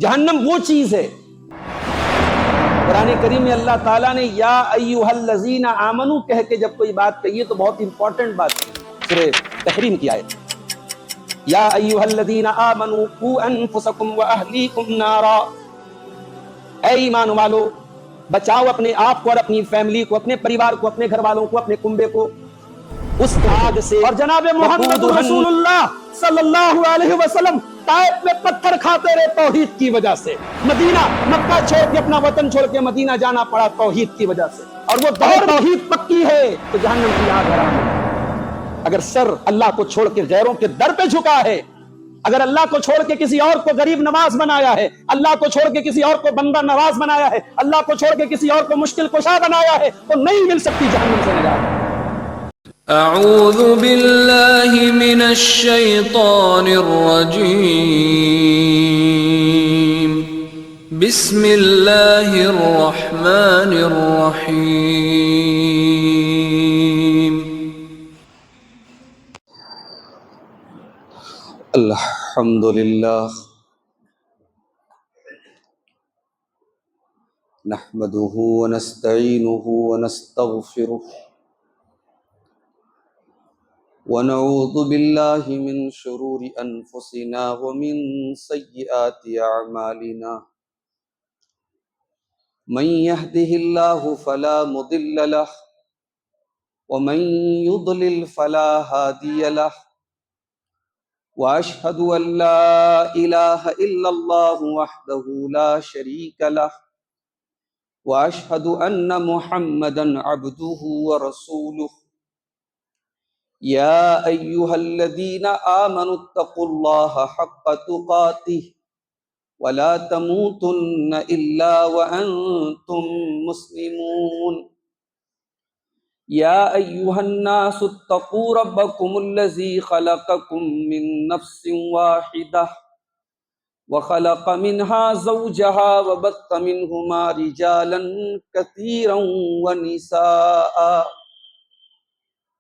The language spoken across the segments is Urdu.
جہنم وہ چیز ہے، قرآن کریم میں اللہ تعالیٰ نے یا ایھا الذین آمنو کہہ کے جب کوئی بات کہی ہے تو بہت امپورٹنٹ بات ہے۔ سورہ تحریم کی آیت، یا ایھا الذین آمنو قوا انفسکم واہلیکم نارا، اے ایمان والو بچاؤ اپنے آپ کو اور اپنی فیملی کو، اپنے پریوار کو، اپنے گھر والوں کو، اپنے کنبے کو اس آگ سے۔ اور جناب محمد رسول اللہ صلی اللہ علیہ وسلم طائف میں پتھر کھاتے رہے توحید کی وجہ سے، مدینہ مکہ چھوڑ کے اپنا وطن چھوڑ کے مدینہ جانا پڑا توحید کی وجہ سے، اور وہ دور توحید پکی ہے تو جہنم کی آگ حرام ہے۔ اگر سر اللہ کو چھوڑ کے غیروں کے در پہ جھکا ہے، اگر اللہ کو چھوڑ کے کسی اور کو غریب نواز بنایا ہے، اللہ کو چھوڑ کے کسی اور کو بندہ نواز بنایا ہے، اللہ کو چھوڑ کے کسی اور کو مشکل کشا بنایا ہے، تو نہیں مل سکتی جہنم سے نجات۔ اعوذ باللہ من الشیطان الرجیم، بسم اللہ الرحمن الرحیم۔ الحمدللہ نحمده ونستعینه ونستغفره ونعوذ باللہ من شرور انفسنا ومن سیئات اعمالنا، من يهده الله فلا مضل له ومن يضلل فلا هادي له، واشهد ان لا اله الا الله وحده لا شريك له، واشهد ان محمدا عبده ورسوله، يا ايها الذين آمنوا اتقوا الله حق تقاته ولا تموتن الا وانتم مسلمون، يا ايها الناس اتقوا ربكم الذي خلقكم من نفس واحدة وخلق منها زوجها وبث منهما رجالا كثيرا ونساء،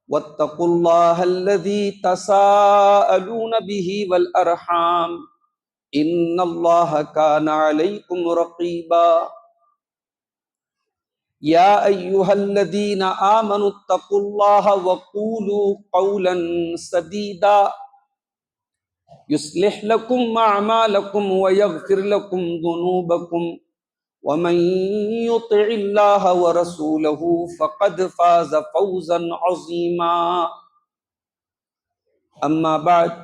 واتقوا الله الذي تساءلون به والأرحام إن الله كان عليكم رقيبا، يا أيها الذين آمنوا اتقوا الله وقولوا قولا سديدا يصلح لكم أعمالكم ويغفر لكم ذنوبكم، ومن يطع الله ورسوله فقد فاز فوزا عظيما، أما بعد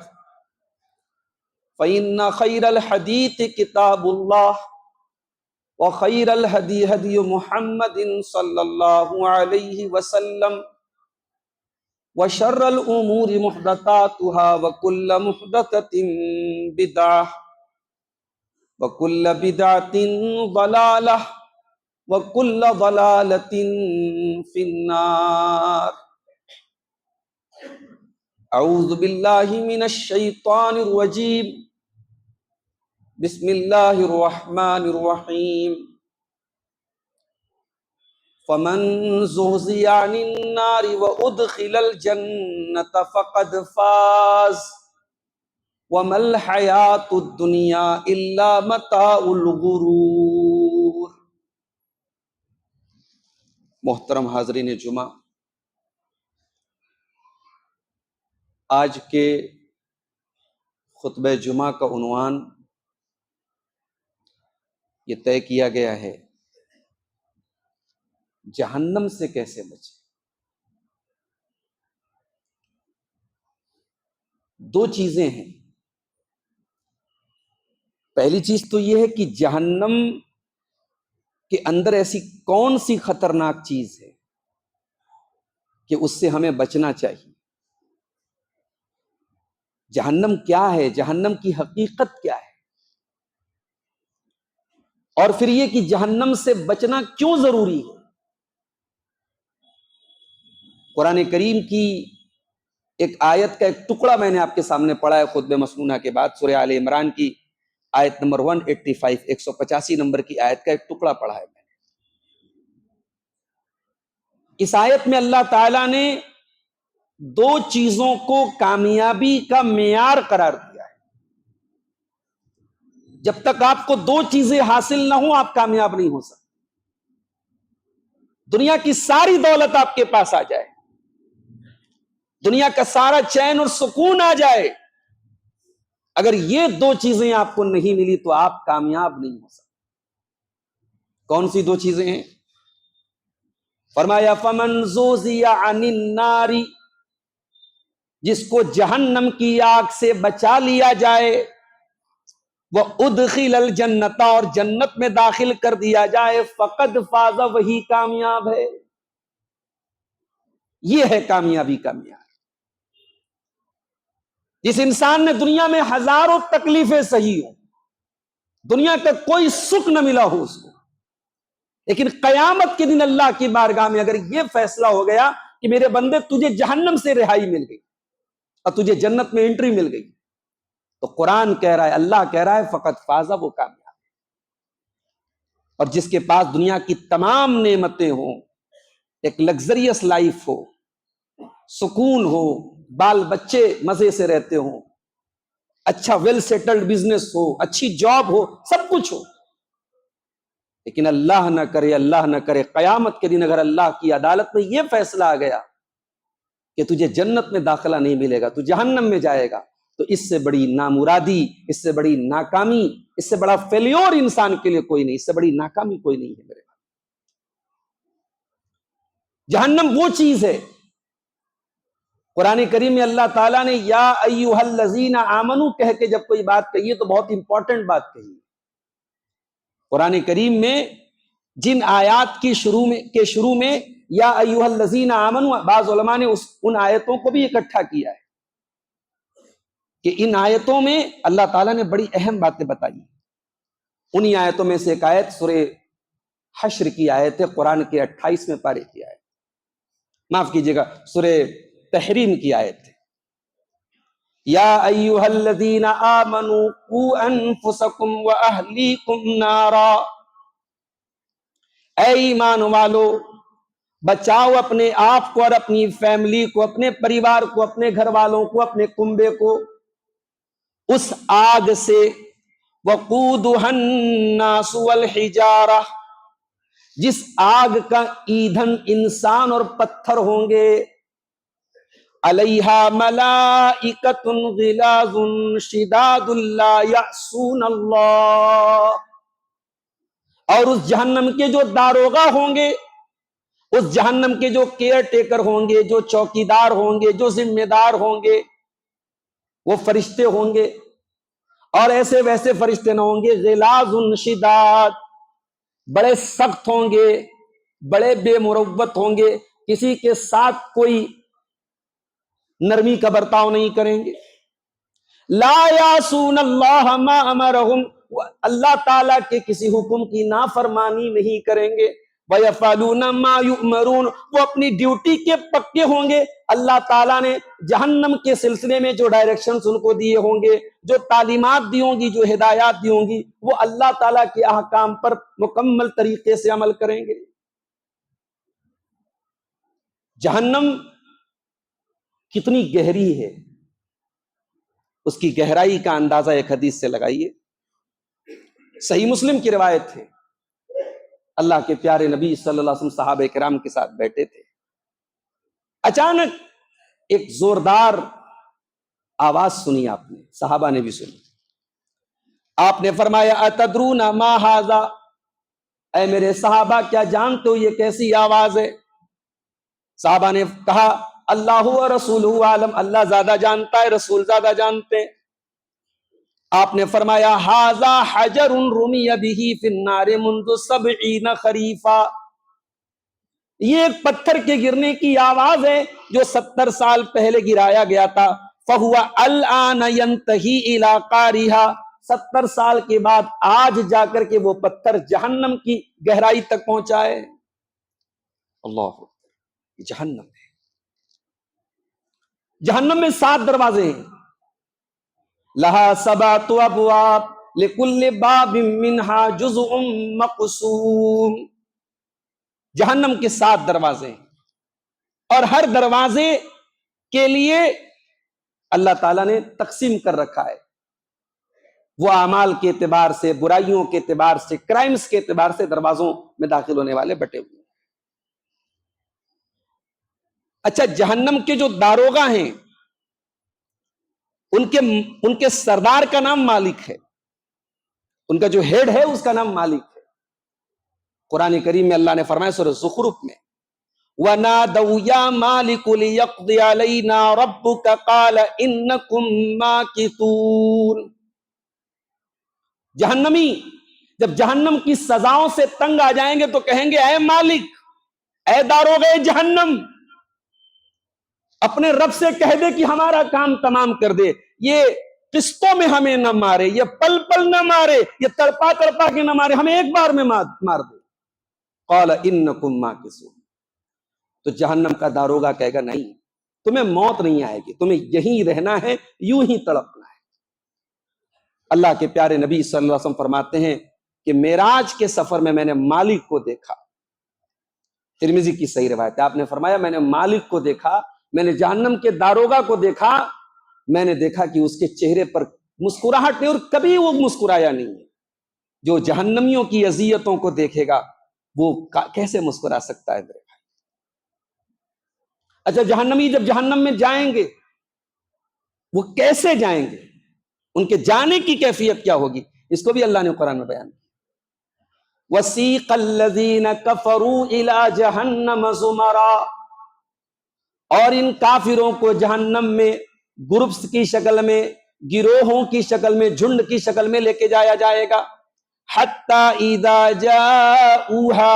فإن خير الحديث كتاب الله، وخير الهدي هدي محمد صلى الله عليه وسلم، وشر الأمور محدثاتها وكل محدثة بدعة وكل بدعة ضلالة وكل ضلالة في النار۔ اعوذ باللہ من الشیطان الرجیم، بسم اللہ الرحمن الرحیم۔ فمن زحزح عن النار وادخل الجنة فقد فاز وما الحیاۃ الدنیا الا متاع الغرور۔ محترم حاضرین جمعہ، آج کے خطبہ جمعہ کا عنوان یہ طے کیا گیا ہے، جہنم سے کیسے بچیں۔ دو چیزیں ہیں، پہلی چیز تو یہ ہے کہ جہنم کے اندر ایسی کون سی خطرناک چیز ہے کہ اس سے ہمیں بچنا چاہیے۔ جہنم کیا ہے، جہنم کی حقیقت کیا ہے، اور پھر یہ کہ جہنم سے بچنا کیوں ضروری ہے۔ قرآن کریم کی ایک آیت کا ایک ٹکڑا میں نے آپ کے سامنے پڑھا ہے خطبہ مسنونہ کے بعد، سورہ آل عمران کی آیت نمبر 185، 185 نمبر کی آیت کا ایک ٹکڑا پڑھا ہے میں نے۔ اس آیت میں اللہ تعالیٰ نے دو چیزوں کو کامیابی کا معیار قرار دیا ہے۔ جب تک آپ کو دو چیزیں حاصل نہ ہوں آپ کامیاب نہیں ہو سکتے. دنیا کی ساری دولت آپ کے پاس آ جائے, دنیا کا سارا چین اور سکون آ جائے, اگر یہ دو چیزیں آپ کو نہیں ملی تو آپ کامیاب نہیں ہو سکتے. کون سی دو چیزیں ہیں؟ فرمایا فمن زوزی عن النار, جس کو جہنم کی آگ سے بچا لیا جائے, وہ ادخل الجنت, اور جنت میں داخل کر دیا جائے, فقد فاز, وہی کامیاب ہے. یہ ہے کامیابی کا معیار. جس انسان نے دنیا میں ہزاروں تکلیفیں سہی ہوں, دنیا کا کوئی سکھ نہ ملا ہو اس کو, لیکن قیامت کے دن اللہ کی بارگاہ میں اگر یہ فیصلہ ہو گیا کہ میرے بندے تجھے جہنم سے رہائی مل گئی اور تجھے جنت میں انٹری مل گئی, تو قرآن کہہ رہا ہے, اللہ کہہ رہا ہے فقط فازہ, وہ کامیاب. اور جس کے پاس دنیا کی تمام نعمتیں ہوں, ایک لگزریس لائف ہو, سکون ہو, بال بچے مزے سے رہتے ہوں, اچھا ویل سیٹلڈ بزنس ہو, اچھی جاب ہو, سب کچھ ہو, لیکن اللہ نہ کرے قیامت کے دن اگر اللہ کی عدالت میں یہ فیصلہ آ گیا کہ تجھے جنت میں داخلہ نہیں ملے گا, تو جہنم میں جائے گا, تو اس سے بڑی نامرادی, اس سے بڑی ناکامی, اس سے بڑا فیلیور انسان کے لیے کوئی نہیں, اس سے بڑی ناکامی کوئی نہیں ہے میرے. جہنم وہ چیز ہے, قرآن کریم میں اللہ تعالیٰ نے یا ایھا الذین آمنو کہہ کے جب کوئی بات کہی ہے تو بہت امپورٹنٹ بات کہی ہے. قرآن کریم میں جن آیات کی شروع میں یا ایھا الذین آمنو, بعض علماء نے ان آیتوں کو بھی اکٹھا کیا ہے کہ ان آیتوں میں اللہ تعالیٰ نے بڑی اہم باتیں بتائی. انہی آیتوں میں سے ایک آیت سورہ حشر کی آیت ہے, قرآن کے 28ویں پارے کی آیت, معاف کیجئے گا سورہ تحریم کی آیت ہے. یا ایھا الذین آمنوا قوا انفسکم واہلیکم نارا, اے ایمان والو بچاؤ اپنے آپ کو اور اپنی فیملی کو, اپنے پریوار کو, اپنے گھر والوں کو, اپنے کنبے کو اس آگ سے, وقودھا الناس والحجارہ, جس آگ کا ایندھن انسان اور پتھر ہوں گے, علیہا ملائکۃ غلاظ شداد لا یعصون اللہ, اور اس جہنم کے جو داروغہ ہوں گے, اس جہنم کے جو کیئر ٹیکر ہوں گے, جو چوکیدار ہوں گے, جو ذمہ دار ہوں گے, وہ فرشتے ہوں گے, اور ایسے ویسے فرشتے نہ ہوں گے, غلاظ شداد, بڑے سخت ہوں گے, بڑے بے مروت ہوں گے, کسی کے ساتھ کوئی نرمی کا برتاؤ نہیں کریں گے. لا یعصون اللہ ما امرہم, اللہ تعالیٰ کے کسی حکم کی نافرمانی نہیں کریں گے. وَيَفْعَلُونَ مَا يُؤْمَرُونَ, وہ اپنی ڈیوٹی کے پکے ہوں گے. اللہ تعالیٰ نے جہنم کے سلسلے میں جو ڈائریکشنز ان کو دیے ہوں گے, جو تعلیمات دی ہوں گی, جو ہدایات دی ہوں گی, وہ اللہ تعالیٰ کے احکام پر مکمل طریقے سے عمل کریں گے. جہنم کتنی گہری ہے, اس کی گہرائی کا اندازہ ایک حدیث سے لگائیے. صحیح مسلم کی روایت ہے, اللہ کے پیارے نبی صلی اللہ علیہ وسلم صحابہ کرام کے ساتھ بیٹھے تھے, اچانک ایک زوردار آواز سنی آپ نے, صحابہ نے بھی سنی. آپ نے فرمایا اتدرون ما ھذا, اے میرے صحابہ کیا جانتے ہو یہ کیسی آواز ہے؟ صحابہ نے کہا اللہ و رسولہ عالم, اللہ زیادہ جانتا ہے, رسول زیادہ جانتے ہیں. آپ نے فرمایا ھذا حجر رمی بہ فی النار منذ 70 خریفا, یہ ایک پتھر کے گرنے کی آواز ہے جو 70 سال پہلے گرایا گیا تھا. فَهُوَ الْآنَ يَنْتَهِي إِلَىٰ قَارِهَا, 70 سال کے بعد آج جا کر کے وہ پتھر جہنم کی گہرائی تک پہنچا ہے. اللہ, جہنم ہے. جہنم میں 7 دروازے ہیں, لہا 7 ابواب لکل باب منہا جزء مقسوم. جہنم کے 7 دروازے ہیں, اور ہر دروازے کے لیے اللہ تعالیٰ نے تقسیم کر رکھا ہے. وہ اعمال کے اعتبار سے، برائیوں کے اعتبار سے، کرائمز کے اعتبار سے دروازوں میں داخل ہونے والے بٹے ہوئے ہیں۔ اچھا، جہنم کے جو داروغہ ہیں ان کے سردار کا نام مالک ہے، ان کا جو ہیڈ ہے اس کا نام مالک ہے۔ قرآن کریم میں اللہ نے فرمایا سورہ زخرف میں، وَنَادَوْا يَا مَالِكُ لِيَقْضِ عَلَيْنَا رَبُّكَ قَالَ إِنَّكُمْ مَاكِثُونَ۔ جہنمی جب جہنم کی سزاؤں سے تنگ آ جائیں گے تو کہیں گے اے مالک، اے داروغے جہنم، اپنے رب سے کہہ دے کہ ہمارا کام تمام کر دے، یہ قسطوں میں ہمیں نہ مارے، یہ پل پل نہ مارے، یہ تڑپا تڑپا کے نہ مارے، ہمیں ایک بار میں مار دے۔ قال انکم ماکثون، تو جہنم کا داروغہ کہے گا نہیں، تمہیں موت نہیں آئے گی، تمہیں یہیں رہنا ہے، یوں ہی تڑپنا ہے۔ اللہ کے پیارے نبی صلی اللہ علیہ وسلم فرماتے ہیں کہ معراج کے سفر میں نے مالک کو دیکھا، ترمذی کی صحیح روایت ہے، آپ نے فرمایا میں نے مالک کو دیکھا، میں نے جہنم کے داروغہ کو دیکھا، میں نے دیکھا کہ اس کے چہرے پر مسکراہٹ نہیں، اور کبھی وہ مسکرایا نہیں ہے۔ جو جہنمیوں کی اذیتوں کو دیکھے گا وہ کیسے مسکرا سکتا ہے میرے بھائی؟ اچھا، جہنمی جب جہنم میں جائیں گے وہ کیسے جائیں گے، ان کے جانے کی کیفیت کیا ہوگی، اس کو بھی اللہ نے قرآن میں بیان کیا۔ وَسِيقَ الَّذِينَ كَفَرُوا إِلَىٰ جَهَنَّمَ زُمَرًا، اور ان کافروں کو جہنم میں گروپس کی شکل میں، گروہوں کی شکل میں، جھنڈ کی شکل میں لے کے جایا جائے گا۔ حَتَّى إِذَا جَاءُوهَا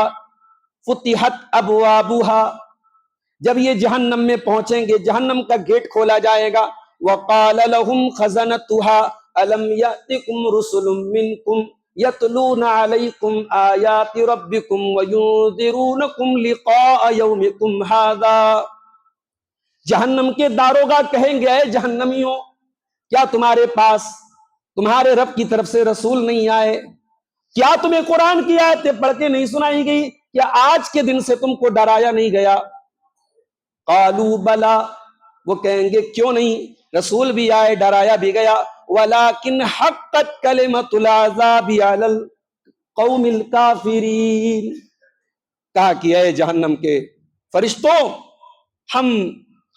فُتِحَتْ أَبْوَابُهَا، جب یہ جہنم میں پہنچیں گے، جہنم کا گیٹ کھولا جائے گا۔ وَقَالَ لَهُمْ خَزَنَتُهَا أَلَمْ يَأْتِكُمْ رُسُلٌ مِّنْكُمْ يَتْلُونَ عَلَيْكُمْ آيَاتِ رَبِّكُمْ وَيُنذِرُونَكُمْ لِقَاءَ يَوْمِكُمْ هَٰذَا، جہنم کے داروغہ کہیں گے اے جہنمیوں، کیا تمہارے پاس تمہارے رب کی طرف سے رسول نہیں آئے؟ کیا تمہیں قرآن کی آیتیں پڑھ کے نہیں سنائی گئی؟ کیا آج کے دن سے تم کو ڈرایا نہیں گیا؟ قالوا بلا، وہ کہیں گے کیوں نہیں، رسول بھی آئے، ڈرایا بھی گیا۔ ولکن حقت کلمۃ العذاب علی القوم الکافرین، کہا کہ اے جہنم کے فرشتوں،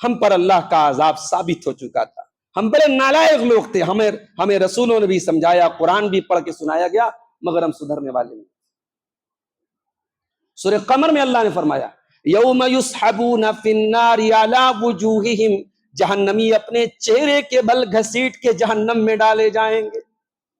ہم پر اللہ کا عذاب ثابت ہو چکا تھا، ہم بڑے نالائق لوگ تھے، ہمیں رسولوں نے بھی سمجھایا، قرآن بھی پڑھ کے سنایا گیا، مگر ہم سدھرنے والے نہیں۔ سورہ قمر میں اللہ نے فرمایا یوم یسحبون فی النار علی وجوہہم، جہنمی اپنے چہرے کے بل گھسیٹ کے جہنم میں ڈالے جائیں گے۔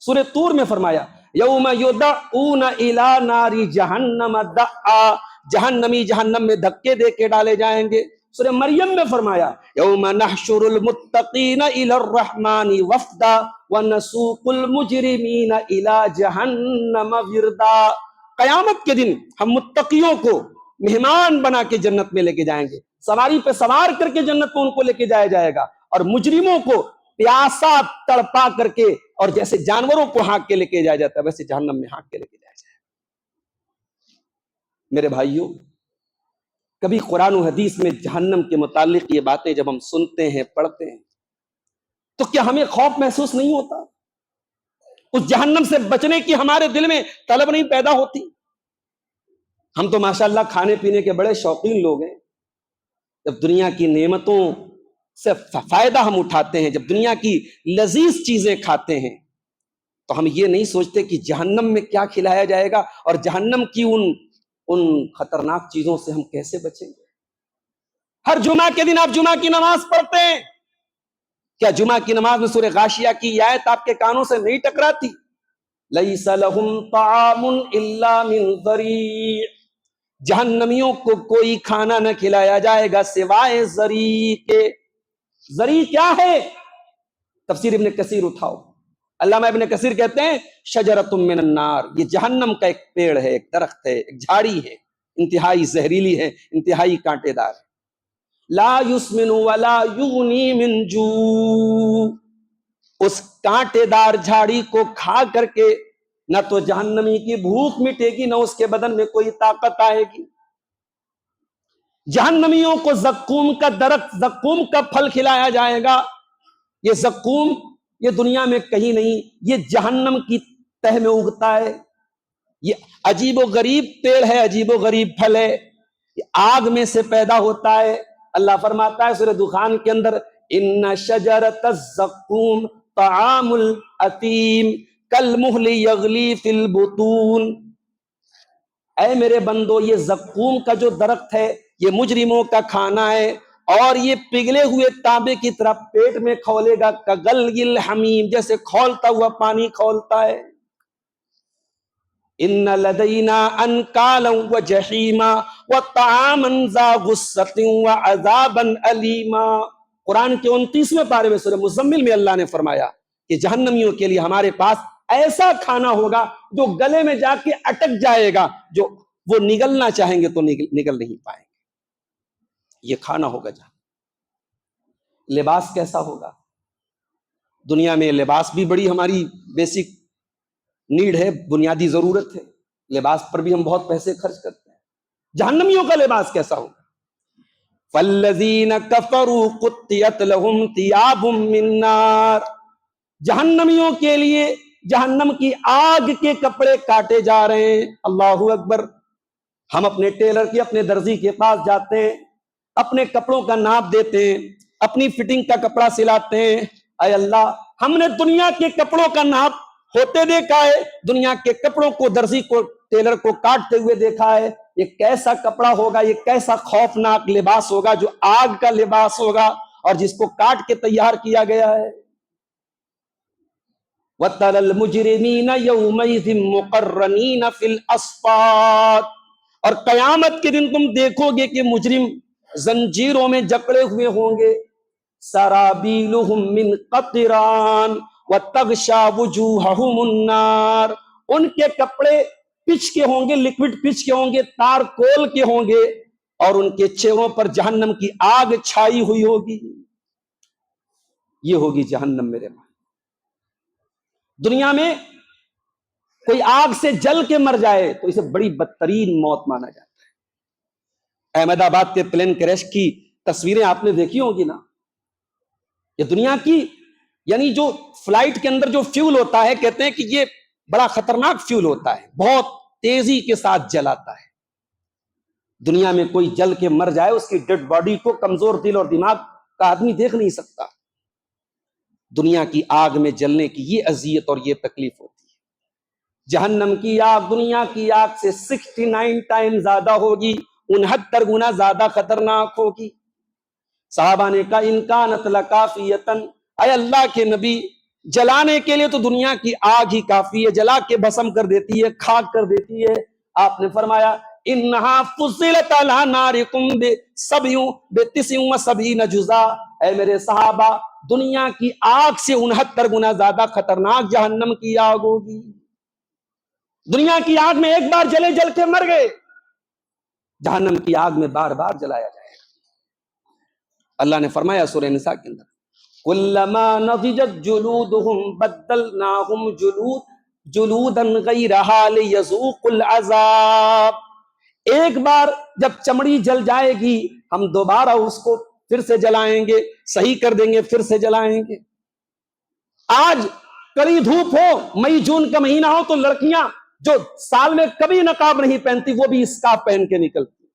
سورہ طور میں فرمایا یوم یدعون الی نار جہنم دعا، جہنمی جہنم میں دھکے دے کے ڈالے جائیں گے۔ سورہ مریم میں فرمایا یوم نحشر المتقین الی الرحمن وفدا ونسوق المجرمین الی جہنم وردا، قیامت کے دن ہم متقیوں کو مہمان بنا کے جنت میں لے کے جائیں گے، سواری پہ سوار کر کے جنت میں ان کو لے کے جایا جائے گا، اور مجرموں کو پیاسا تڑپا کر کے، اور جیسے جانوروں کو ہانک کے لے کے جایا جاتا ہے ویسے جہنم میں ہانک کے لے کے جایا جائے گا۔ میرے بھائیوں، کبھی قرآن و حدیث میں جہنم کے متعلق یہ باتیں جب ہم سنتے ہیں، پڑھتے ہیں، تو کیا ہمیں خوف محسوس نہیں ہوتا؟ اس جہنم سے بچنے کی ہمارے دل میں طلب نہیں پیدا ہوتی؟ ہم تو ماشاءاللہ کھانے پینے کے بڑے شوقین لوگ ہیں، جب دنیا کی نعمتوں سے فائدہ ہم اٹھاتے ہیں، جب دنیا کی لذیذ چیزیں کھاتے ہیں، تو ہم یہ نہیں سوچتے کہ جہنم میں کیا کھلایا جائے گا، اور جہنم کی ان خطرناک چیزوں سے ہم کیسے بچیں گے۔ ہر جمعہ کے دن آپ جمعہ کی نماز پڑھتے ہیں، کیا جمعہ کی نماز میں سورہ غاشیہ کی یہ آیت آپ کے کانوں سے نہیں ٹکراتی؟ لیس لہم طعام الا من ضریع، جہنمیوں کو کوئی کھانا نہ کھلایا جائے گا سوائے ضریع کے۔ ضریع کیا ہے؟ تفسیر ابن کثیر اٹھاؤ، علامہ ابن کثیر کہتے ہیں شجرۃ من النار، یہ جہنم کا ایک پیڑ ہے، ایک درخت ہے، ایک جھاڑی ہے، انتہائی زہریلی ہے، انتہائی کانٹے دار ہے۔ لا یسمن ولا یغنی من جوع، اس کانٹے دار جھاڑی کو کھا کر کے نہ تو جہنمی کی بھوک مٹے گی، نہ اس کے بدن میں کوئی طاقت آئے گی۔ جہنمیوں کو زقوم کا درخت، زقوم کا پھل کھلایا جائے گا۔ یہ زقوم یہ دنیا میں کہیں نہیں، یہ جہنم کی تہ میں اگتا ہے، یہ عجیب و غریب پیڑ ہے، عجیب و غریب پھل ہے، یہ آگ میں سے پیدا ہوتا ہے۔ اللہ فرماتا ہے سورہ دخان کے اندر، ان شجرۃ الزقوم طعام الاثیم کالمہل یغلی فی البطون۔ اے میرے بندو، یہ زقوم کا جو درخت ہے یہ مجرموں کا کھانا ہے، اور یہ پگھلے ہوئے تانبے کی طرح پیٹ میں کھولے گا، کغلی الحمیم، جیسے کھولتا ہوا پانی کھولتا ہے۔ ان لدینا انکالا وجحیما وطعاما ذا غصۃ وعذابا الیما۔ قرآن کے 29ویں پارے میں سورہ مزمل میں اللہ نے فرمایا کہ جہنمیوں کے لیے ہمارے پاس ایسا کھانا ہوگا جو گلے میں جا کے اٹک جائے گا، جو وہ نگلنا چاہیں گے تو نگل نہیں پائیں گے۔ یہ کھانا ہوگا جہاں۔ لباس کیسا ہوگا؟ دنیا میں لباس بھی بڑی ہماری بیسک نیڈ ہے، بنیادی ضرورت ہے، لباس پر بھی ہم بہت پیسے خرچ کرتے ہیں۔ جہنمیوں کا لباس کیسا ہوگا؟ فَالَّذِينَ كَفَرُوا قُطِّعَتْ لَهُمْ ثِيَابٌ مِّن نَّارٍ۔ جہنمیوں کے لیے جہنم کی آگ کے کپڑے کاٹے جا رہے ہیں۔ اللہ اکبر۔ ہم اپنے ٹیلر کے، اپنے درزی کے پاس جاتے ہیں، اپنے کپڑوں کا ناپ دیتے ہیں، اپنی فٹنگ کا کپڑا سلاتے ہیں۔ اے اللہ، ہم نے دنیا کے کپڑوں کا ناپ ہوتے دیکھا ہے، دنیا کے کپڑوں کو، درزی کو، ٹیلر کو کاٹتے ہوئے دیکھا ہے۔ یہ کیسا کپڑا ہوگا، یہ کیسا خوفناک لباس ہوگا جو آگ کا لباس ہوگا اور جس کو کاٹ کے تیار کیا گیا ہے۔ وَتَرَى الْمُجْرِمِينَ يَوْمَئِذٍ مُقَرَّنِينَ فِي الْأَصْفَادِ۔ اور قیامت کے دن تم دیکھو گے کہ مجرم زنجیروں میں جکڑے ہوئے ہوں گے۔ سَرَابِيلُهُم مِّن قَطِرَانٍ وَتَغْشَى وُجُوهَهُمُ النَّارُ۔ ان کے کپڑے پچ کے ہوں گے، لیکوڈ پچ کے ہوں گے، تار کول کے ہوں گے، اور ان کے چہروں پر جہنم کی آگ چھائی ہوئی ہوگی۔ یہ ہوگی جہنم میرے ماں۔ دنیا میں کوئی آگ سے جل کے مر جائے تو اسے بڑی بدترین موت مانا جاتا ہے۔ احمد آباد کے پلین کریش کی تصویریں آپ نے دیکھی ہوگی نا۔ یہ دنیا کی، یعنی جو فلائٹ کے اندر جو فیول ہوتا ہے، کہتے ہیں کہ یہ بڑا خطرناک فیول ہوتا ہے، بہت تیزی کے ساتھ جلاتا ہے۔ دنیا میں کوئی جل کے مر جائے، اس کی ڈیڈ باڈی کو کمزور دل اور دماغ کا آدمی دیکھ نہیں سکتا۔ دنیا کی آگ میں جلنے کی یہ اذیت اور یہ تکلیف ہوتی ہے۔ جہنم کی آگ دنیا کی آگ سے 69 ٹائم زیادہ ہوگی، 69 گنا زیادہ خطرناک ہوگی۔ صحابہ نے کہا ان کانت لکافیتن، اے اللہ کے نبی، جلانے کے لیے تو دنیا کی آگ ہی کافی ہے، جلا کے بھسم کر دیتی ہے، خاک کر دیتی ہے۔ آپ نے فرمایا انہا فضلت علی نارکم ب79 جزا۔ اے میرے صحابہ، دنیا کی آگ سے 69 گنا زیادہ خطرناک جہنم کی آگ ہوگی۔ دنیا کی آگ میں ایک بار جلے، جل کے مر گئے، جہنم کی آگ میں بار بار جلایا جائے گا۔ اللہ نے فرمایا سورہ نساء کے اندر کلما نضجت جلودہم بدلناہم جلودا غیرہا لیذوقوا العذاب۔ ایک بار جب چمڑی جل جائے گی، ہم دوبارہ اس کو پھر سے جلائیں گے، صحیح کر دیں گے، پھر سے جلائیں گے۔ آج کڑی دھوپ ہو، مئی جون کا مہینہ ہو، تو لڑکیاں جو سال میں کبھی نقاب نہیں پہنتی وہ بھی اسکارف پہن کے نکلتی،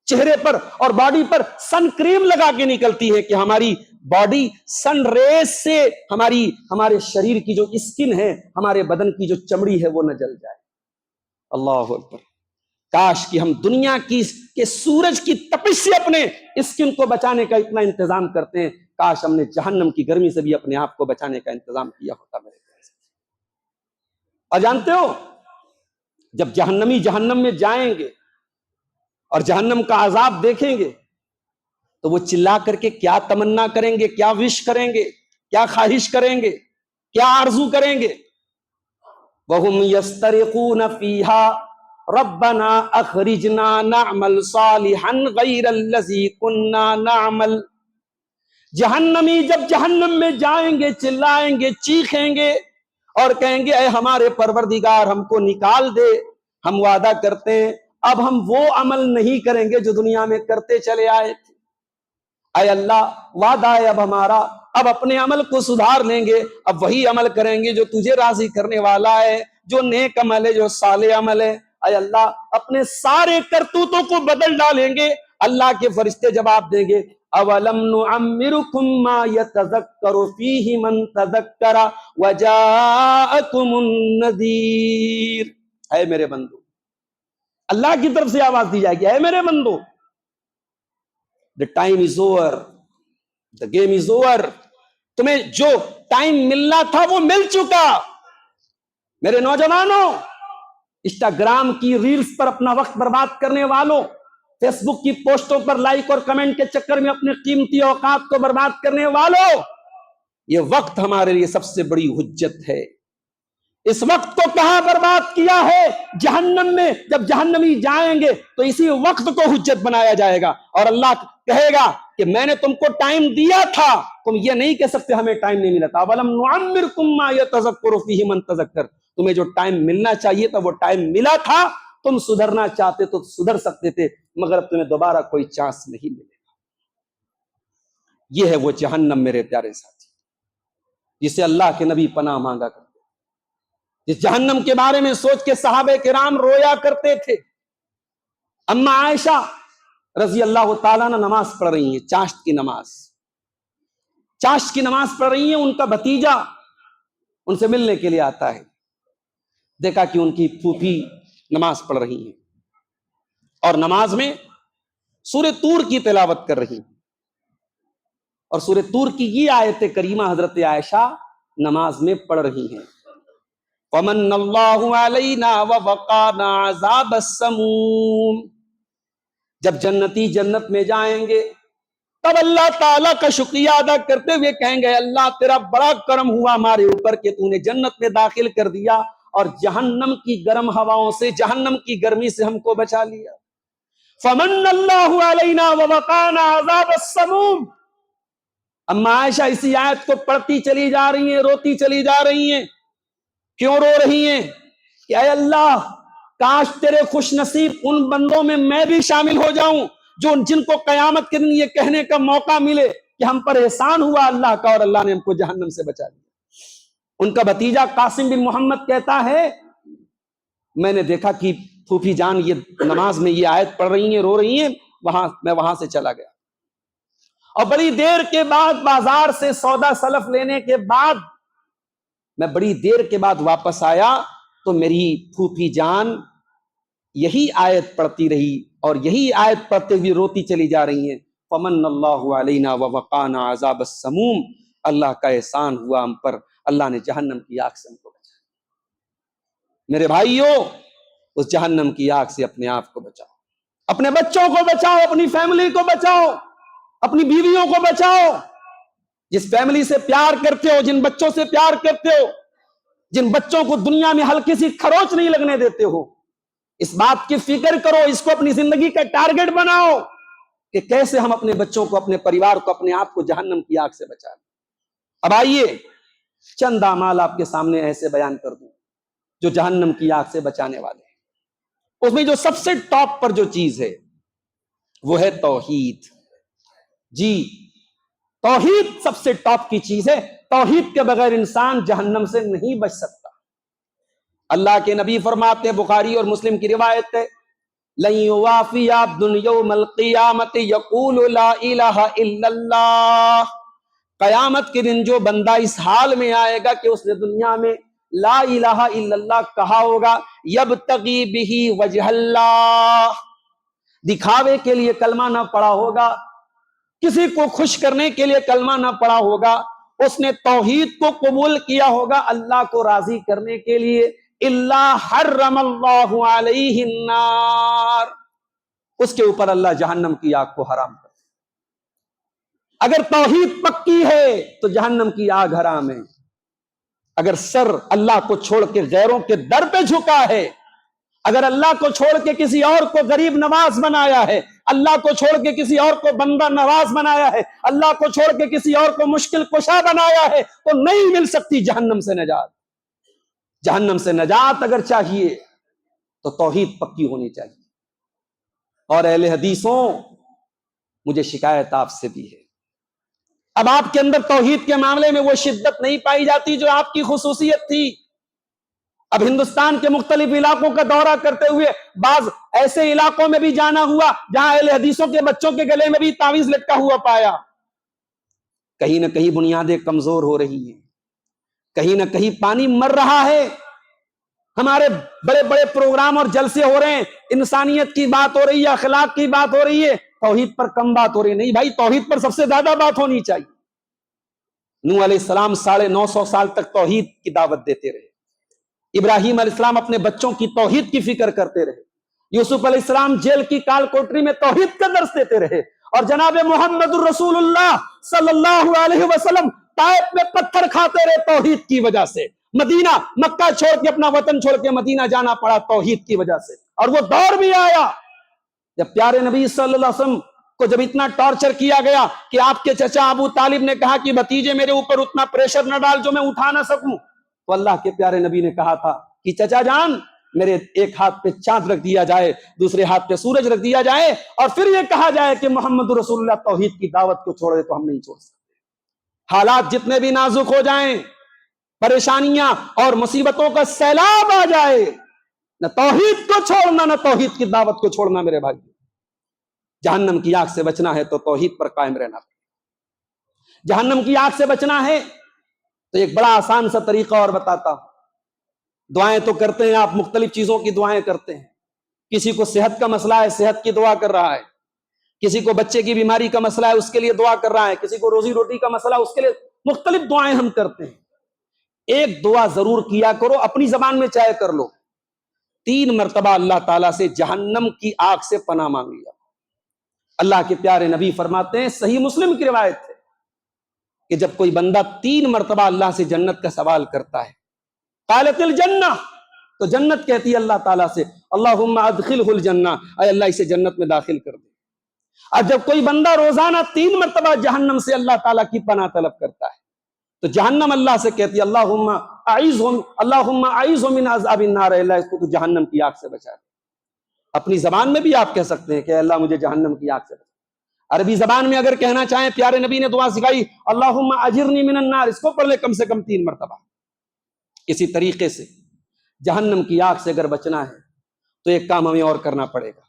چہرے پر اور باڈی پر سن کریم لگا کے نکلتی ہے کہ ہماری باڈی سن ریز سے ہمارے شریر کی جو اسکن ہے، ہمارے بدن کی جو چمڑی ہے وہ نہ جل جائے۔ اللہ اکبر۔ کاش کہ ہم دنیا کے سورج کی تپش سے اپنے اسکن کو بچانے کا اتنا انتظام کرتے ہیں، کاش ہم نے جہنم کی گرمی سے بھی اپنے آپ کو بچانے کا انتظام کیا ہوتا میرے پاس۔ اور جانتے ہو، جب جہنمی جہنم میں جائیں گے اور جہنم کا عذاب دیکھیں گے تو وہ چلا کر کے کیا تمنا کریں گے، کیا وش کریں گے، کیا خواہش کریں گے، کیا آرزو کریں گے۔ وَهُمْ يَسْتَرِخُونَ فِيهَا رَبَّنَا أَخْرِجْنَا نَعْمَلْ صَالِحًا غَيْرَ الَّذِي كُنَّا نَعْمَلْ۔ جہنمی جب جہنم میں جائیں گے چلائیں گے، چیخیں گے اور کہیں گے اے ہمارے پروردگار ہم کو نکال دے، ہم وعدہ کرتے ہیں اب ہم وہ عمل نہیں کریں گے جو دنیا میں کرتے چلے آئے تھے۔ اے اللہ وعدہ ہے اب ہمارا، اب اپنے عمل کو سدھار لیں گے، اب وہی عمل کریں گے جو تجھے راضی کرنے والا ہے، جو نیک عمل ہے، جو صالح عمل ہے۔ اے اللہ اپنے سارے کرتوتوں کو بدل ڈالیں گے۔ اللہ کے فرشتے جواب دیں گے اولم نعمرکم ما یتذکر فیہ من تذکر وجاءکم النذیر۔ اے میرے بندو، اللہ کی طرف سے آواز دی جائے گی، اے میرے بندو the time is over, the game is over، تمہیں جو ٹائم ملنا تھا وہ مل چکا۔ میرے نوجوانوں، انسٹاگرام کی ریلز پر اپنا وقت برباد کرنے والوں، فیس بک کی پوسٹوں پر لائک اور کمنٹ کے چکر میں اپنے قیمتی اوقات کو برباد کرنے والوں، یہ وقت ہمارے لیے سب سے بڑی حجت ہے۔ اس وقت کو کہاں برباد کیا ہے؟ جہنم میں۔ جب جہنمی جائیں گے تو اسی وقت کو حجت بنایا جائے گا، اور اللہ کہے گا کہ میں نے تم کو ٹائم دیا تھا، تم یہ نہیں کہہ سکتے ہمیں ٹائم نہیں ملا تھا۔ وَلَمْ نُعَمِّرْكُمْ مَا يَتَذَكَّرُ فِيهِ مَنْ تَذَكَّرَ، تمہیں جو ٹائم ملنا چاہیے تھا وہ ٹائم ملا تھا، تم سدھرنا چاہتے تو سدھر سکتے تھے، مگر اب تمہیں دوبارہ کوئی چانس نہیں ملے گا۔ یہ ہے وہ جہنم میرے پیارے ساتھی، جسے اللہ کے نبی پناہ مانگا کرتے، جس جہنم کے بارے میں سوچ کے صحابہ کرام رویا کرتے تھے۔ اما عائشہ رضی اللہ تعالیٰ عنہ نماز پڑھ رہی ہیں، چاشت کی نماز، چاشت کی نماز پڑھ رہی ہیں، ان کا بھتیجا ان سے ملنے کے لیے آتا ہے، دیکھا کہ ان کی پھوپھی نماز پڑھ رہی ہیں اور نماز میں سورہ طور کی تلاوت کر رہی ہیں، اور سورہ طور کی یہ آیت کریمہ حضرت عائشہ نماز میں پڑھ رہی ہیں، وَمَنَّ اللَّهُ عَلَيْنَا وَوَقَانَا عَذَابَ السَّمُومِ۔ جب جنتی جنت میں جائیں گے تب اللہ تعالیٰ کا شکریہ ادا کرتے ہوئے کہیں گے اللہ تیرا بڑا کرم ہوا ہمارے اوپر کہ تو نے جنت میں داخل کر دیا اور جہنم کی گرم ہواؤں سے، جہنم کی گرمی سے ہم کو بچا لیا۔ فَمَنَّ اللَّهُ عَلَيْنَا وَوَقَانَا عَذَابَ السَّمُومِ۔ اما عائشہ اسی آیت کو پڑھتی چلی جا رہی ہیں، روتی چلی جا رہی ہیں۔ کیوں رو رہی ہیں؟ کہ اے اللہ کاش تیرے خوش نصیب ان بندوں میں میں بھی شامل ہو جاؤں جن کو قیامت کے دن یہ کہنے کا موقع ملے کہ ہم پر احسان ہوا اللہ کا اور اللہ نے ہم کو جہنم سے بچا لیا۔ ان کا بھتیجا قاسم بن محمد کہتا ہے میں نے دیکھا کہ پھوپھی جان یہ نماز میں یہ آیت پڑھ رہی ہیں، رو رہی ہیں، میں وہاں سے چلا گیا، اور بڑی دیر کے بعد بازار سے سودا سلف لینے کے بعد میں بڑی دیر کے بعد واپس آیا تو میری پھوپھی جان یہی آیت پڑھتی رہی اور یہی آیت پڑھتے ہوئے روتی چلی جا رہی ہیں، فمن اللہ علینا ووقانا عذاب السموم۔ اللہ کا احسان ہوا ہم پر، اللہ نے جہنم کی آگ سے ہم کو بچایا۔ میرے بھائیوں، اس جہنم کی آگ سے اپنے آپ کو بچاؤ، اپنے بچوں کو بچاؤ، اپنی فیملی کو بچاؤ، اپنی بیویوں کو بچاؤ۔ جس فیملی سے پیار کرتے ہو، جن بچوں سے پیار کرتے ہو، جن بچوں کو دنیا میں ہلکی سی کھروچ نہیں لگنے دیتے ہو، اس بات کی فکر کرو، اس کو اپنی زندگی کا ٹارگٹ بناؤ کہ کیسے ہم اپنے بچوں کو، اپنے پریوار کو، اپنے آپ کو جہنم کی آگ سے بچائیں۔ اب آئیے چند اعمال آپ کے سامنے ایسے بیان کر دوں جو جہنم کی آگ سے بچانے والے ہیں۔ اس میں جو سب سے ٹاپ پر جو چیز ہے وہ ہے توحید۔ جی توحید سب سے ٹاپ کی چیز ہے، توحید کے بغیر انسان جہنم سے نہیں بچ سکتا۔ اللہ کے نبی فرماتے ہیں، بخاری اور مسلم کی روایت ہے، لَن يُوَافِيَ عَبْدٌ يَوْمَ الْقِيَامَةِ يَقُولُ لَا إِلَهَ إِلَّا اللَّهُ۔ قیامت کے دن جو بندہ اس حال میں آئے گا کہ اس نے دنیا میں لا الہ الا اللہ کہا ہوگا، یبتغی بہ وجہ اللہ، دکھاوے کے لیے کلمہ نہ پڑھا ہوگا، کسی کو خوش کرنے کے لیے کلمہ نہ پڑھا ہوگا، اس نے توحید کو قبول کیا ہوگا اللہ کو راضی کرنے کے لیے، اللہ حرم اللہ علیہ النار، اس کے اوپر اللہ جہنم کی آگ کو حرام کر۔ اگر توحید پکی ہے تو جہنم کی آگ حرام ہے۔ اگر سر اللہ کو چھوڑ کے غیروں کے در پہ جھکا ہے، اگر اللہ کو چھوڑ کے کسی اور کو غریب نواز بنایا ہے، اللہ کو چھوڑ کے کسی اور کو بندہ نواز بنایا ہے، اللہ کو چھوڑ کے کسی اور کو مشکل کشا بنایا ہے، تو نہیں مل سکتی جہنم سے نجات۔ جہنم سے نجات اگر چاہیے تو توحید پکی ہونی چاہیے۔ اور اہل حدیثوں، مجھے شکایت آپ سے بھی ہے. اب آپ کے اندر توحید کے معاملے میں وہ شدت نہیں پائی جاتی جو آپ کی خصوصیت تھی. اب ہندوستان کے مختلف علاقوں کا دورہ کرتے ہوئے بعض ایسے علاقوں میں بھی جانا ہوا جہاں اہل حدیثوں کے بچوں کے گلے میں بھی تعویذ لٹکا ہوا پایا. کہیں نہ کہیں بنیادیں کمزور ہو رہی ہیں, کہیں نہ کہیں پانی مر رہا ہے. ہمارے بڑے بڑے پروگرام اور جلسے ہو رہے ہیں, انسانیت کی بات ہو رہی ہے, اخلاق کی بات ہو رہی ہے, توحید پر کم بات ہو رہی ہے. نہیں بھائی, توحید پر سب سے زیادہ بات ہونی چاہیے. نوح علیہ السلام 950 سال تک توحید کی دعوت دیتے رہے. ابراہیم علیہ السلام اپنے بچوں کی توحید کی فکر کرتے رہے. یوسف علیہ السلام جیل کی کال کوٹری میں توحید کا درس دیتے رہے. اور جناب محمد الرسول اللہ صلی اللہ علیہ وسلم طائف میں پتھر کھاتے رہے توحید کی وجہ سے. مدینہ, مکہ چھوڑ کے, اپنا وطن چھوڑ کے مدینہ جانا پڑا توحید کی وجہ سے. اور وہ دور بھی آیا جب پیارے نبی صلی اللہ علیہ وسلم کو جب اتنا ٹارچر کیا گیا کہ آپ کے چچا ابو طالب نے کہا کہ بھتیجے میرے اوپر اتنا پریشر نہ ڈال جو میں اٹھا نہ سکوں, تو اللہ کے پیارے نبی نے کہا تھا کہ چچا جان, میرے ایک ہاتھ پہ چاند رکھ دیا جائے, دوسرے ہاتھ پہ سورج رکھ دیا جائے, اور پھر یہ کہا جائے کہ محمد رسول اللہ توحید کی دعوت کو چھوڑ دے, تو ہم نہیں چھوڑ سکتے. حالات جتنے بھی نازک ہو جائیں, پریشانیاں اور مصیبتوں کا سیلاب آ جائے, نہ توحید کو چھوڑنا, نہ توحید کی دعوت کو چھوڑنا. میرے بھائی, جہنم کی آگ سے بچنا ہے تو توحید پر قائم رہنا. جہنم کی آگ سے بچنا ہے تو ایک بڑا آسان سا طریقہ اور بتاتا ہوں. دعائیں تو کرتے ہیں آپ, مختلف چیزوں کی دعائیں کرتے ہیں. کسی کو صحت کا مسئلہ ہے, صحت کی دعا کر رہا ہے. کسی کو بچے کی بیماری کا مسئلہ ہے, اس کے لیے دعا کر رہا ہے. کسی کو روزی روٹی کا مسئلہ, اس کے لیے مختلف دعائیں ہم کرتے ہیں. ایک دعا ضرور کیا کرو, اپنی زبان میں چاہے کر لو, 3 مرتبہ اللہ تعالیٰ سے جہنم کی آگ سے پناہ مانگ لیا. اللہ کے پیارے نبی فرماتے ہیں, صحیح مسلم کی روایت ہے, کہ جب کوئی بندہ 3 مرتبہ اللہ سے جنت کا سوال کرتا ہے, قالت الجنہ, تو جنت کہتی ہے اللہ تعالیٰ سے اللہم ادخلہ الجنہ, اے اللہ اسے جنت میں داخل کر دے. اور جب کوئی بندہ روزانہ 3 مرتبہ جہنم سے اللہ تعالیٰ کی پناہ طلب کرتا ہے, تو جہنم اللہ سے کہتی ہے اللہم اعیذہ من عذاب النار, اللہ اس کو تو جہنم کی آگ سے بچا دے. اپنی زبان میں بھی آپ کہہ سکتے ہیں کہ اللہ مجھے جہنم کی آگ سے بچا. عربی زبان میں اگر کہنا چاہیں, پیارے نبی نے دعا سکھائی اللہم اجرنی من النار, اس کو پڑھ لے کم سے کم 3 مرتبہ. اسی طریقے سے جہنم کی آگ سے اگر بچنا ہے تو ایک کام ہمیں اور کرنا پڑے گا,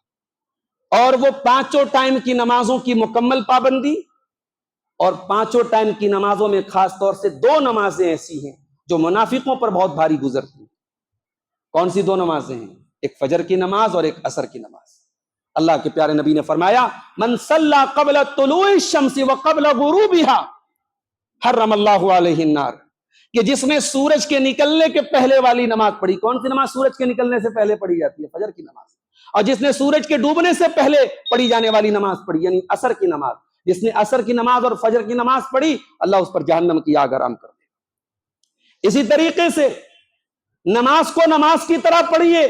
اور وہ 5 ٹائم کی نمازوں کی مکمل پابندی. اور 5 ٹائم کی نمازوں میں خاص طور سے 2 نمازیں ایسی ہیں جو منافقوں پر بہت بھاری گزرتی ہیں. کون سی 2 نمازیں ہیں؟ ایک فجر کی نماز اور ایک عصر کی نماز. اللہ کے پیارے نبی نے فرمایا من صلی قبل طلوع الشمس وقبل غروبها حرم اللہ علیہ النار, کہ جس نے سورج کے نکلنے کے پہلے والی نماز پڑھی. کون سی نماز سورج کے نکلنے سے پہلے پڑھی جاتی ہے؟ فجر کی نماز. اور جس نے سورج کے ڈوبنے سے پہلے پڑھی جانے والی نماز پڑھی, یعنی عصر کی نماز, جس نے عصر کی نماز اور فجر کی نماز پڑھی, اللہ اس پر جہنم کی آگ حرام کر دے. اسی طریقے سے نماز کو نماز کی طرح پڑھیے,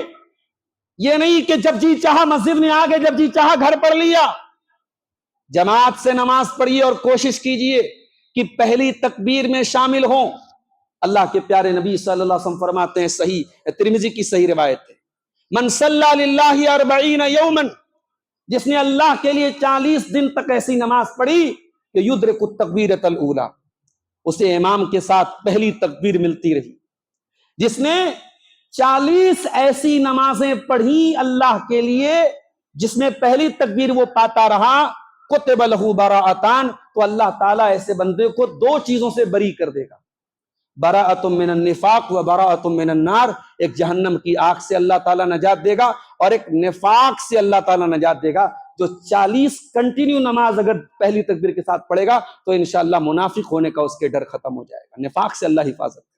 یہ نہیں کہ جب جی چاہا مسجد میں آ گئے, جب جی چاہا گھر پڑھ لیا. جماعت سے نماز پڑھیے اور کوشش کیجئے کہ پہلی تکبیر میں شامل ہوں. اللہ کے پیارے نبی صلی اللہ علیہ وسلم فرماتے ہیں, صحیح ترمذی کی صحیح روایت ہے, من صلی للہ 40 یوما, جس نے اللہ کے لیے 40 دن تک ایسی نماز پڑھی کہ یدرک التکبیرۃ الاولی, اسے امام کے ساتھ پہلی تکبیر ملتی رہی. جس نے 40 ایسی نمازیں پڑھی اللہ کے لیے جس میں پہلی تکبیر وہ پاتا رہا, کتب لہ براءتان, تو اللہ تعالیٰ ایسے بندے کو 2 چیزوں سے بری کر دے گا, براءۃ من النفاق و براءۃ من النار. ایک جہنم کی آگ سے اللہ تعالیٰ نجات دے گا, اور ایک نفاق سے اللہ تعالیٰ نجات دے گا. جو 40 کنٹینیو نماز اگر پہلی تکبیر کے ساتھ پڑھے گا تو انشاءاللہ منافق ہونے کا اس کے ڈر ختم ہو جائے گا, نفاق سے اللہ حفاظت کرے گا.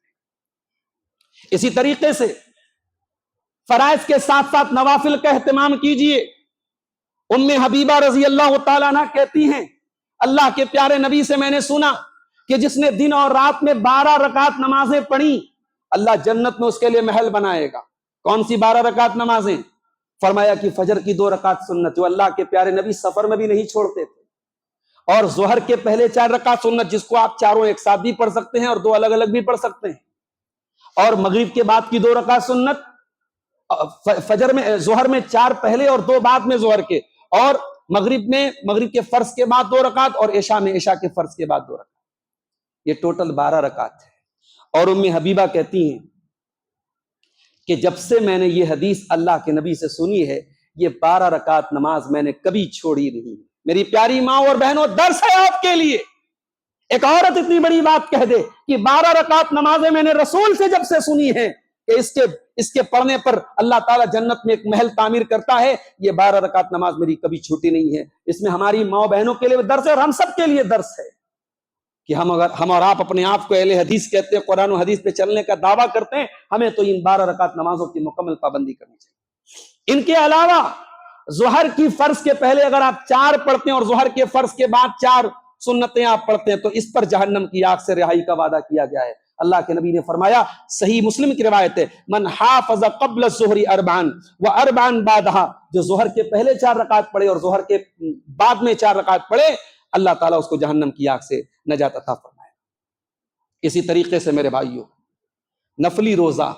اسی طریقے سے فرائض کے ساتھ ساتھ نوافل کا اہتمام کیجئے. ام حبیبہ رضی اللہ تعالیٰ عنہ کہتی ہیں, اللہ کے پیارے نبی سے میں نے سنا کہ جس نے دن اور رات میں 12 رکعت نمازیں پڑھی, اللہ جنت میں اس کے لیے محل بنائے گا. کون سی 12 رکعت نمازیں؟ فرمایا کہ فجر کی 2 رکعت سنت, جو اللہ کے پیارے نبی سفر میں بھی نہیں چھوڑتے تھے, اور ظہر کے پہلے 4 رکعت سنت, جس کو آپ چاروں ایک ساتھ بھی پڑھ سکتے ہیں اور 2 الگ الگ بھی پڑھ سکتے ہیں, اور مغرب کے بعد کی 2 رکعت سنت, فجر میں ظہر میں 4 پہلے اور 2 بعد میں ظہر کے, اور مغرب کے فرض کے بعد 2 رکعت اور عشاء میں عشاء کے فرض کے بعد 2 رکعت، یہ ٹوٹل 12 رکعت ہے۔ اور ام حبیبہ کہتی ہیں کہ جب سے میں نے یہ حدیث اللہ کے نبی سے سنی ہے، یہ 12 رکعت نماز میں نے کبھی چھوڑی نہیں۔ میری پیاری ماں اور بہنوں، درس ہے آپ کے لیے۔ ایک عورت اتنی بڑی بات کہہ دے کہ 12 رکعت نمازیں میں نے رسول سے جب سے سنی ہیں کہ اس کے پڑھنے پر اللہ تعالیٰ جنت میں ایک محل تعمیر کرتا ہے، یہ 12 رکعت نماز میری کبھی چھوٹی نہیں ہے۔ اس میں ہماری ماں بہنوں کے لیے درس ہے اور ہم سب کے لیے درس ہے کہ ہم اور آپ اپنے آپ کو اہل حدیث کہتے ہیں، قرآن و حدیث پہ چلنے کا دعویٰ کرتے ہیں، ہمیں تو ان 12 رکعت نمازوں کی مکمل پابندی کرنی چاہیے۔ ان کے علاوہ ظہر کی فرض کے پہلے اگر آپ 4 پڑھتے ہیں اور ظہر کے فرض کے بعد 4 سنتیں آپ پڑھتے ہیں تو اس پر جہنم کی آگ سے رہائی کا وعدہ کیا گیا ہے۔ اللہ کے نبی نے فرمایا، صحیح مسلم کی روایت ہے، من حافظ قبل الظہر 4 و4 بعدہا، جو ظہر کے پہلے 4 رکعت پڑھے اور ظہر کے بعد میں 4 رکعت پڑھے، اللہ تعالیٰ اس کو جہنم کی آگ سے نجات عطا فرمائے۔ اسی طریقے سے میرے بھائیوں، نفلی روزہ،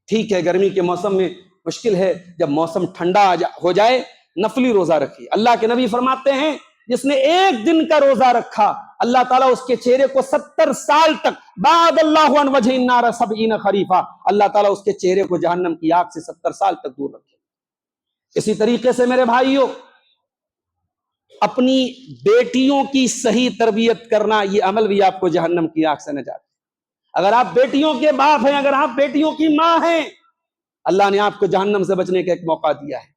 ٹھیک ہے گرمی کے موسم میں مشکل ہے، جب موسم ٹھنڈا ہو جائے نفلی روزہ رکھیے۔ اللہ کے نبی فرماتے ہیں، جس نے 1 دن کا روزہ رکھا، اللہ تعالیٰ اس کے چہرے کو 70 سال تک، بعد اللہ عن وجہ النار 70 خریفہ، اللہ تعالیٰ اس کے چہرے کو جہنم کی آگ سے 70 سال تک دور رکھے۔ اسی طریقے سے میرے بھائیوں، اپنی بیٹیوں کی صحیح تربیت کرنا، یہ عمل بھی آپ کو جہنم کی آگ سے نجات دے۔ اگر آپ بیٹیوں کے باپ ہیں، اگر آپ بیٹیوں کی ماں ہیں، اللہ نے آپ کو جہنم سے بچنے کا ایک موقع دیا ہے۔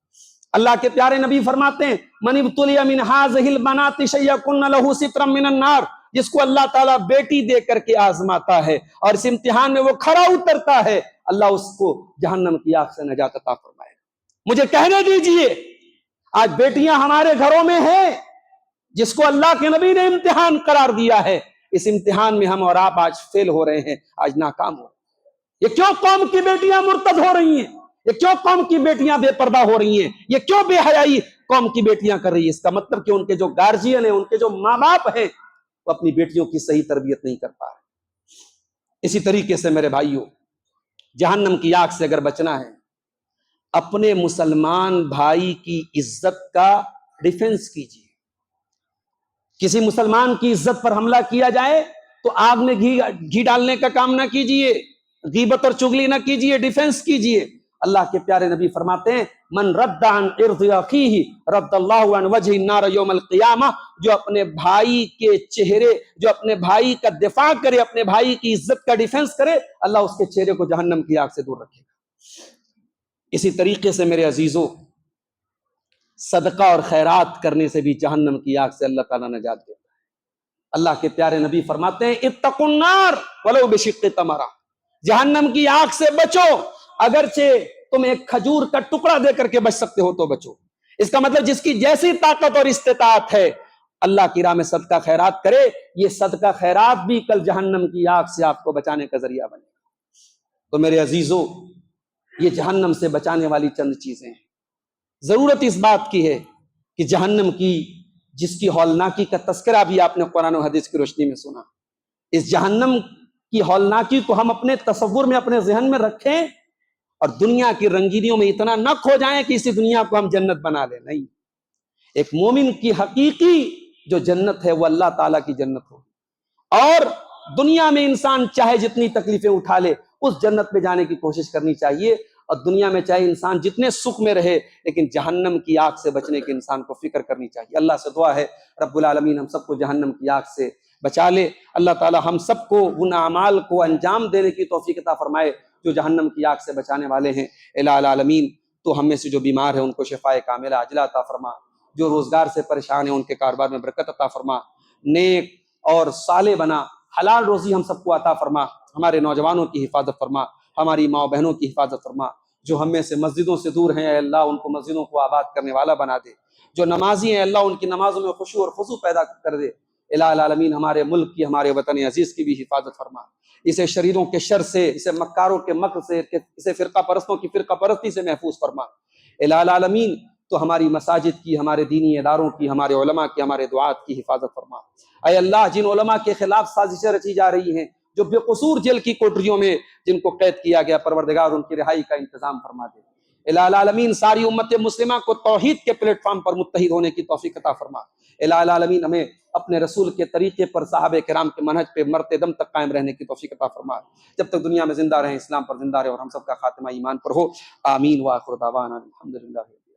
اللہ کے پیارے نبی فرماتے ہیں، من ابتلی من هذه البنات شيئا كن له سترا من النار، جس کو اللہ تعالیٰ بیٹی دے کر کے آزماتا ہے اور اس امتحان میں وہ کھرا اترتا ہے، اللہ اس کو جہنم کی آگ سے نجات عطا فرمائے۔ مجھے کہنے دیجئے، آج بیٹیاں ہمارے گھروں میں ہیں جس کو اللہ کے نبی نے امتحان قرار دیا ہے، اس امتحان میں ہم اور آپ آج فیل ہو رہے ہیں، آج ناکام ہو رہے ہیں۔ یہ کیوں قوم کی بیٹیاں مرتد ہو رہی ہیں؟ یہ کیوں قوم کی بیٹیاں بے پردہ ہو رہی ہیں؟ یہ کیوں بے حیائی قوم کی بیٹیاں کر رہی ہیں؟ اس کا مطلب کہ ان کے جو گارجین ہیں، ان کے جو ماں باپ ہیں، وہ اپنی بیٹیوں کی صحیح تربیت نہیں کر پا رہے۔ اسی طریقے سے میرے بھائیوں، جہنم کی آگ سے اگر بچنا ہے، اپنے مسلمان بھائی کی عزت کا ڈیفنس کیجیے۔ کسی مسلمان کی عزت پر حملہ کیا جائے تو آگ میں گھی ڈالنے کا کام نہ کیجیے، غیبت اور چغلی نہ کیجیے، ڈیفنس کیجیے۔ اللہ کے پیارے نبی فرماتے ہیں، من رد عن عرض اخیہ رد اللہ عن وجہ النار یوم القیامہ، جو اپنے بھائی کے چہرے، جو اپنے بھائی کا دفاع کرے، اپنے بھائی کی عزت کا ڈیفنس کرے، اللہ اس کے چہرے کو جہنم کی آگ سے دور رکھے گا۔ اسی طریقے سے میرے عزیزوں، صدقہ اور خیرات کرنے سے بھی جہنم کی آگ سے اللہ تعالیٰ نجات دیتا ہے۔ اللہ کے پیارے نبی فرماتے ہیں، اتقوا النار ولو بشق تمرہ، جہنم کی آگ سے بچو، اگرچہ تم ایک کھجور کا ٹکڑا دے کر کے بچ سکتے ہو تو بچو۔ اس کا مطلب جس کی جیسی طاقت اور استطاعت ہے، اللہ کی راہ میں صدقہ خیرات کرے، یہ صدقہ خیرات بھی کل جہنم کی آگ سے آپ کو بچانے کا ذریعہ بنے گا۔ تو میرے عزیزوں، یہ جہنم سے بچانے والی چند چیزیں ہیں۔ ضرورت اس بات کی ہے کہ جہنم کی، جس کی ہولناکی کا تذکرہ بھی آپ نے قرآن و حدیث کی روشنی میں سنا، اس جہنم کی ہولناکی کو ہم اپنے تصور میں، اپنے ذہن میں رکھیں اور دنیا کی رنگینیوں میں اتنا نہ کھو جائیں کہ اسی دنیا کو ہم جنت بنا لیں۔ نہیں، ایک مومن کی حقیقی جو جنت ہے وہ اللہ تعالیٰ کی جنت ہو، اور دنیا میں انسان چاہے جتنی تکلیفیں اٹھا لے، اس جنت میں جانے کی کوشش کرنی چاہیے، اور دنیا میں چاہے انسان جتنے سکھ میں رہے، لیکن جہنم کی آگ سے بچنے کی انسان کو فکر کرنی چاہیے۔ اللہ سے دعا ہے رب العالمین ہم سب کو جہنم کی آگ سے بچا لے۔ اللہ تعالی ہم سب کو ان اعمال کو انجام دینے کی توفیق عطا فرمائے جو جہنم کی آگ سے بچانے والے ہیں۔ الہ العالمین تو ہم میں سے جو بیمار ہیں ان کو شفاء کاملہ عاجلہ عطا فرما، جو روزگار سے پریشان ہیں ان کے کاروبار میں برکت عطا فرما، نیک اور صالح بنا، حلال روزی ہم سب کو عطا فرما، ہمارے نوجوانوں کی حفاظت فرما، ہماری ماں بہنوں کی حفاظت فرما، جو ہم میں سے مسجدوں سے دور ہیں اے اللہ ان کو مسجدوں کو آباد کرنے والا بنا دے، جو نمازی ہیں اللہ ان کی نمازوں میں خشوع اور خضوع پیدا کر دے۔ الہ العالمین ہمارے ملک کی، ہمارے وطن عزیز کی بھی حفاظت فرما، اسے شریروں کے شر سے، اسے مکاروں کے مکر سے، اسے فرقہ پرستوں کی فرقہ پرستی سے محفوظ فرما۔ الہ العالمین تو ہماری مساجد کی، ہمارے دینی اداروں کی، ہمارے علماء کی، ہمارے دعات کی حفاظت فرما۔ اے اللہ جن علماء کے خلاف سازشیں رچی جا رہی ہیں، جو بے قصور جیل کی کوٹریوں میں جن کو قید کیا گیا، پروردگار ان کی رہائی کا انتظام فرما دے۔ الہ العالمین ساری امت مسلمہ کو توحید کے پلیٹ فارم پر متحد ہونے کی توفیق عطا فرما۔ الہ العالمین ہمیں اپنے رسول کے طریقے پر صحابہ کرام کے منہج پہ مرتے دم تک قائم رہنے کی توفیق عطا فرما۔ جب تک دنیا میں زندہ رہیں اسلام پر زندہ رہے اور ہم سب کا خاتمہ ایمان پر ہو۔ آمین وآخر دعوانا الحمدللہ۔